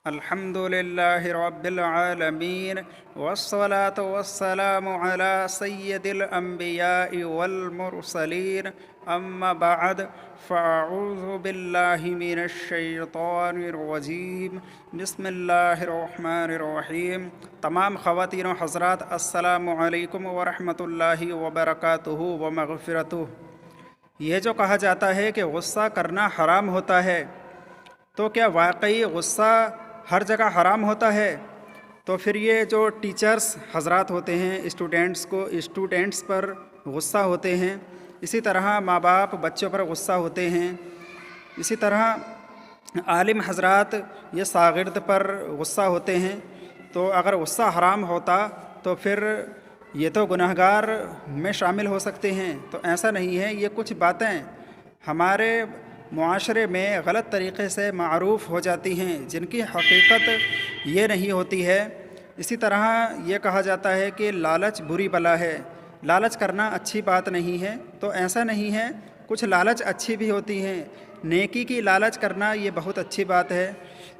الحمد للہ رب العالمین والصلاة والسلام علی سید الانبیاء والمرسلین اما بعد فاعوذ باللہ من الشیطان الرجیم بسم اللہ الرحمن الرحیم۔ تمام خواتین و حضرات السلام علیکم ورحمۃ اللہ وبرکاتہ ومغفرتہ۔ یہ جو کہا جاتا ہے کہ غصہ کرنا حرام ہوتا ہے، تو کیا واقعی غصہ ہر جگہ حرام ہوتا ہے؟ تو پھر یہ جو ٹیچرز حضرات ہوتے ہیں اسٹوڈنٹس پر غصہ ہوتے ہیں، اسی طرح ماں باپ بچوں پر غصہ ہوتے ہیں، اسی طرح عالم حضرات یہ شاگرد پر غصہ ہوتے ہیں۔ تو اگر غصہ حرام ہوتا تو پھر یہ تو گناہگار میں شامل ہو سکتے ہیں، تو ایسا نہیں ہے۔ یہ کچھ باتیں ہمارے معاشرے میں غلط طریقے سے معروف ہو جاتی ہیں جن کی حقیقت یہ نہیں ہوتی ہے۔ اسی طرح یہ کہا جاتا ہے کہ لالچ بری بلا ہے، لالچ کرنا اچھی بات نہیں ہے، تو ایسا نہیں ہے۔ کچھ لالچ اچھی بھی ہوتی ہیں۔ نیکی کی لالچ کرنا یہ بہت اچھی بات ہے،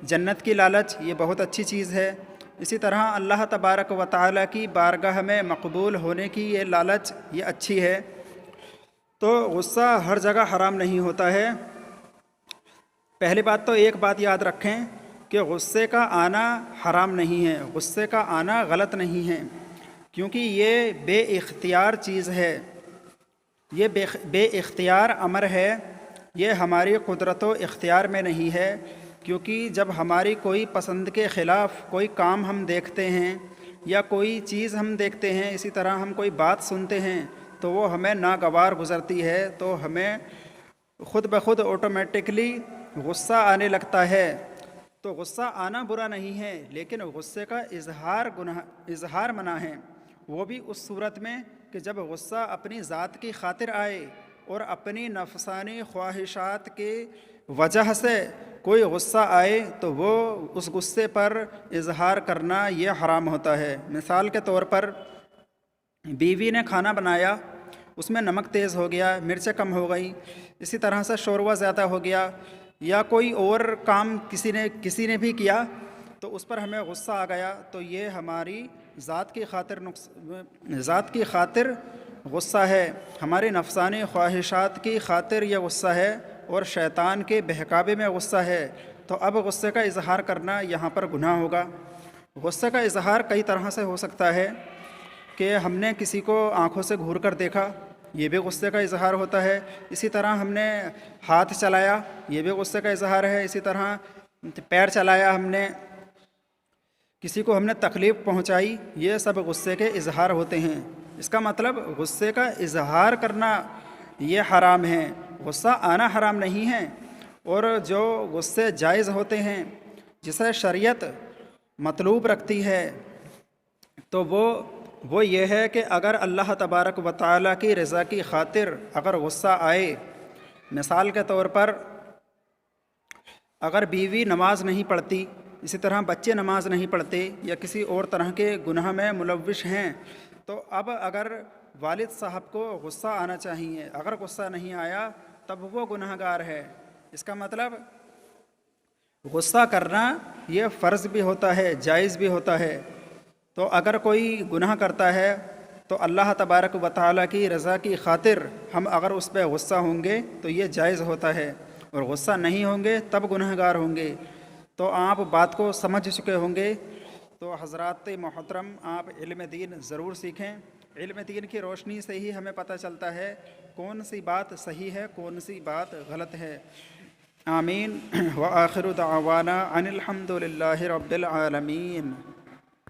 جنت کی لالچ یہ بہت اچھی چیز ہے۔ اسی طرح اللہ تبارک و تعالیٰ کی بارگاہ میں مقبول ہونے کی یہ لالچ یہ اچھی ہے۔ تو غصہ ہر جگہ حرام نہیں ہوتا ہے۔ پہلی بات تو ایک بات یاد رکھیں کہ غصے کا آنا حرام نہیں ہے، غصے کا آنا غلط نہیں ہے، کیونکہ یہ بے اختیار چیز ہے، یہ بے اختیار امر ہے، یہ ہماری قدرت و اختیار میں نہیں ہے۔ کیونکہ جب ہماری کوئی پسند کے خلاف کوئی کام ہم دیکھتے ہیں یا کوئی چیز ہم دیکھتے ہیں، اسی طرح ہم کوئی بات سنتے ہیں تو وہ ہمیں ناگوار گزرتی ہے، تو ہمیں خود بخود آٹومیٹکلی غصہ آنے لگتا ہے۔ تو غصہ آنا برا نہیں ہے، لیکن غصے کا اظہار منع ہے، وہ بھی اس صورت میں کہ جب غصہ اپنی ذات کی خاطر آئے اور اپنی نفسانی خواہشات کی وجہ سے کوئی غصہ آئے تو وہ اس غصے پر اظہار کرنا یہ حرام ہوتا ہے۔ مثال کے طور پر بیوی نے کھانا بنایا، اس میں نمک تیز ہو گیا، مرچیں کم ہو گئی، اسی طرح سے شوربہ زیادہ ہو گیا، یا کوئی اور کام کسی نے بھی کیا تو اس پر ہمیں غصہ آ گیا، تو یہ ہماری ذات کی خاطر غصہ ہے، ہماری نفسانی خواہشات کی خاطر یہ غصہ ہے اور شیطان کے بہکاوے میں غصہ ہے۔ تو اب غصے کا اظہار کرنا یہاں پر گناہ ہوگا۔ غصے کا اظہار کئی طرح سے ہو سکتا ہے کہ ہم نے کسی کو آنکھوں سے گھور کر دیکھا، یہ بھی غصے کا اظہار ہوتا ہے۔ اسی طرح ہم نے ہاتھ چلایا، یہ بھی غصے کا اظہار ہے۔ اسی طرح پیر چلایا، ہم نے کسی کو تکلیف پہنچائی، یہ سب غصے کے اظہار ہوتے ہیں۔ اس کا مطلب غصے کا اظہار کرنا یہ حرام ہے، غصہ آنا حرام نہیں ہے۔ اور جو غصے جائز ہوتے ہیں جسے شریعت مطلوب رکھتی ہے تو وہ یہ ہے کہ اگر اللہ تبارک و تعالیٰ کی رضا کی خاطر اگر غصہ آئے، مثال کے طور پر اگر بیوی نماز نہیں پڑھتی، اسی طرح بچے نماز نہیں پڑھتے یا کسی اور طرح کے گناہ میں ملوث ہیں، تو اب اگر والد صاحب کو غصہ آنا چاہیے، اگر غصہ نہیں آیا تب وہ گناہ گار ہے۔ اس کا مطلب غصہ کرنا یہ فرض بھی ہوتا ہے، جائز بھی ہوتا ہے۔ تو اگر کوئی گناہ کرتا ہے تو اللہ تبارک و تعالیٰ کی رضا کی خاطر ہم اگر اس پہ غصہ ہوں گے تو یہ جائز ہوتا ہے، اور غصہ نہیں ہوں گے تب گناہ گار ہوں گے۔ تو آپ بات کو سمجھ چکے ہوں گے۔ تو حضرات محترم، آپ علم دین ضرور سیکھیں۔ علم دین کی روشنی سے ہی ہمیں پتہ چلتا ہے کون سی بات صحیح ہے، کون سی بات غلط ہے۔ آمین وآخر دعوانا ان الحمد للہ رب العالمین۔